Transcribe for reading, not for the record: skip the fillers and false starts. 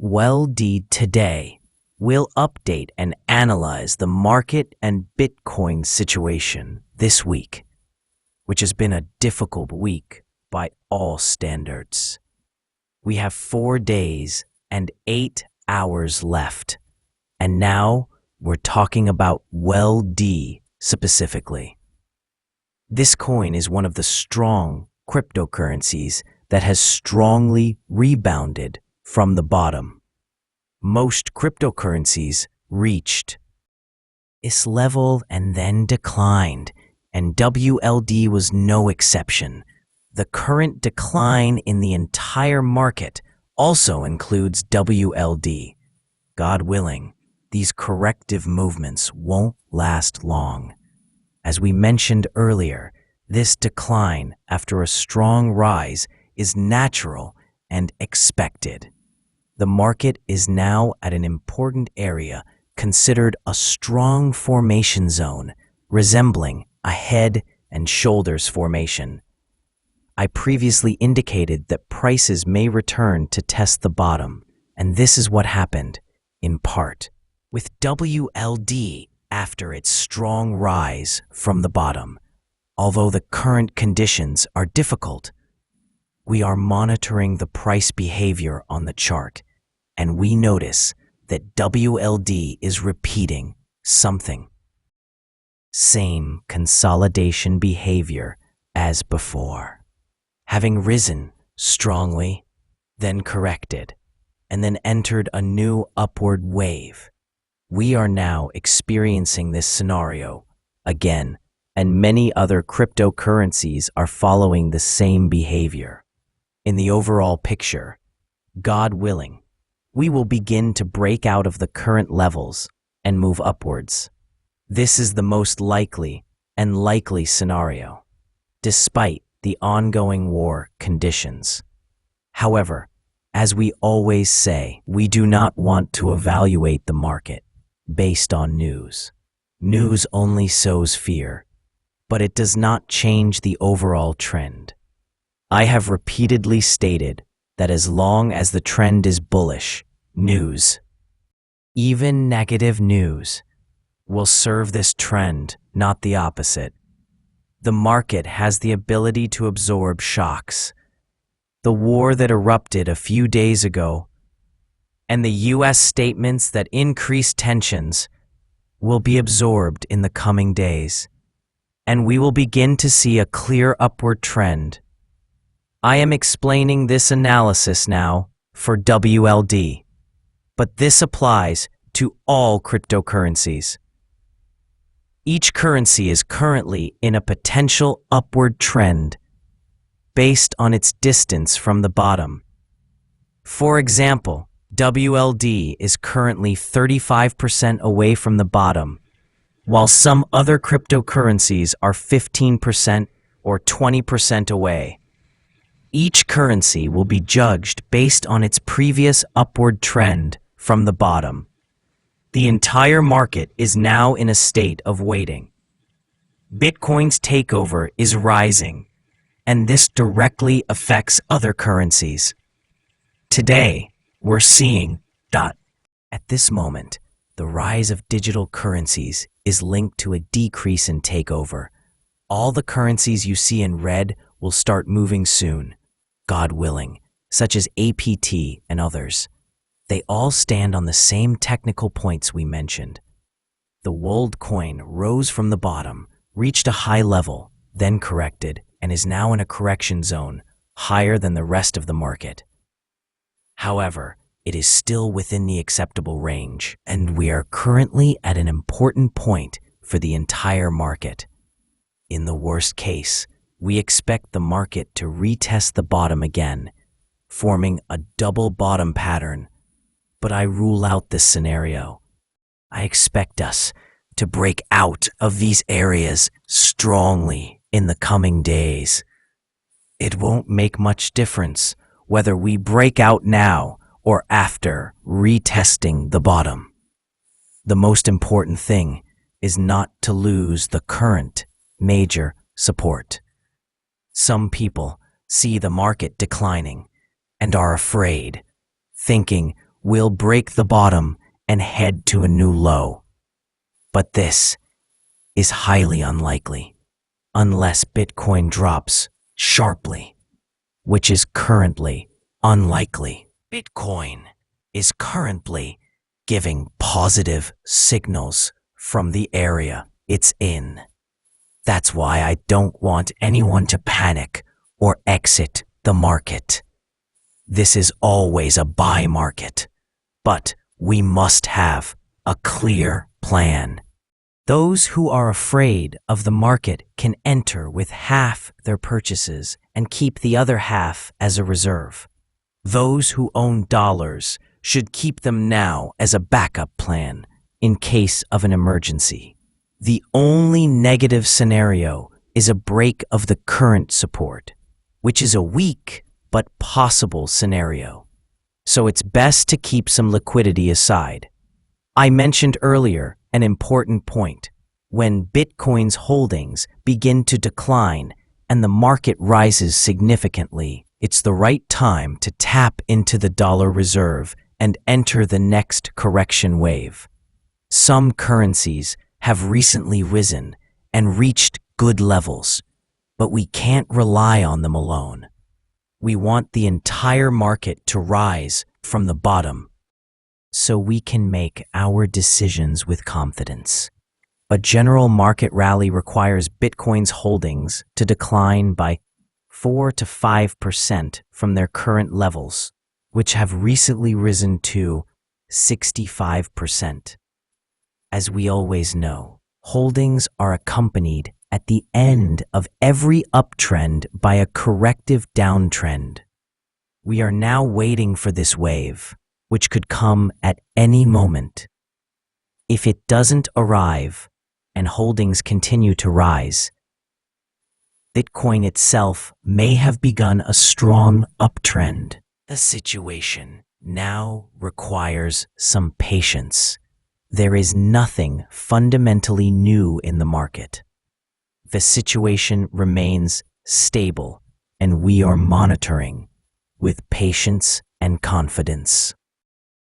WLD today, we'll update and analyze the market and Bitcoin situation this week, which has been a difficult week by all standards. We have 4 days and 8 hours left, and now we're talking about WLD specifically. This coin is one of the strong cryptocurrencies that has strongly rebounded from the bottom. Most cryptocurrencies reached this level and then declined, and WLD was no exception. The current decline in the entire market also includes WLD. God willing, these corrective movements won't last long. As we mentioned earlier, this decline after a strong rise is natural and expected. The market is now at an important area considered a strong formation zone, resembling a head and shoulders formation. I previously indicated that prices may return to test the bottom, and this is what happened, in part, with WLD after its strong rise from the bottom. Although the current conditions are difficult, we are monitoring the price behavior on the chart, and we notice that WLD is repeating something. Same consolidation behavior as before, having risen strongly, then corrected, and then entered a new upward wave. We are now experiencing this scenario again, and many other cryptocurrencies are following the same behavior. In the overall picture, God willing, we will begin to break out of the current levels and move upwards. This is the most likely and likely scenario, despite the ongoing war conditions. However, as we always say, we do not want to evaluate the market based on news. News only sows fear, but it does not change the overall trend. I have repeatedly stated that as long as the trend is bullish, news, even negative news, will serve this trend, not the opposite. The market has the ability to absorb shocks. The war that erupted a few days ago and the U.S. statements that increased tensions will be absorbed in the coming days, and we will begin to see a clear upward trend. I am explaining this analysis now for WLD, but this applies to all cryptocurrencies. Each currency is currently in a potential upward trend based on its distance from the bottom. For example, WLD is currently 35% away from the bottom, while some other cryptocurrencies are 15% or 20% away. Each currency will be judged based on its previous upward trend from the bottom. The entire market is now in a state of waiting. Bitcoin's takeover is rising, and this directly affects other currencies. Today, we're seeing At this moment, the rise of digital currencies is linked to a decrease in takeover. All the currencies you see in red will start moving soon, God willing, such as APT and others. They all stand on the same technical points we mentioned. The WLD coin rose from the bottom, reached a high level, then corrected, and is now in a correction zone, higher than the rest of the market. However, it is still within the acceptable range, and we are currently at an important point for the entire market. In the worst case, we expect the market to retest the bottom again, forming a double bottom pattern. But I rule out this scenario. I expect us to break out of these areas strongly in the coming days. It won't make much difference whether we break out now or after retesting the bottom. The most important thing is not to lose the current major support. Some people see the market declining and are afraid, thinking we'll break the bottom and head to a new low. But this is highly unlikely, unless Bitcoin drops sharply, which is currently unlikely. Bitcoin is currently giving positive signals from the area it's in. That's why I don't want anyone to panic or exit the market. This is always a buy market, but we must have a clear plan. Those who are afraid of the market can enter with half their purchases and keep the other half as a reserve. Those who own dollars should keep them now as a backup plan in case of an emergency. The only negative scenario is a break of the current support, which is a weak but possible scenario. So it's best to keep some liquidity aside. I mentioned earlier an important point. When Bitcoin's holdings begin to decline and the market rises significantly, it's the right time to tap into the dollar reserve and enter the next correction wave. Some currencies have recently risen and reached good levels, but we can't rely on them alone. We want the entire market to rise from the bottom so we can make our decisions with confidence. A general market rally requires Bitcoin's holdings to decline by 4 to 5% from their current levels, which have recently risen to 65%. As we always know, holdings are accompanied at the end of every uptrend by a corrective downtrend. We are now waiting for this wave, which could come at any moment. If it doesn't arrive and holdings continue to rise, Bitcoin itself may have begun a strong uptrend. The situation now requires some patience. There is nothing fundamentally new in the market. The situation remains stable, and we are monitoring with patience and confidence.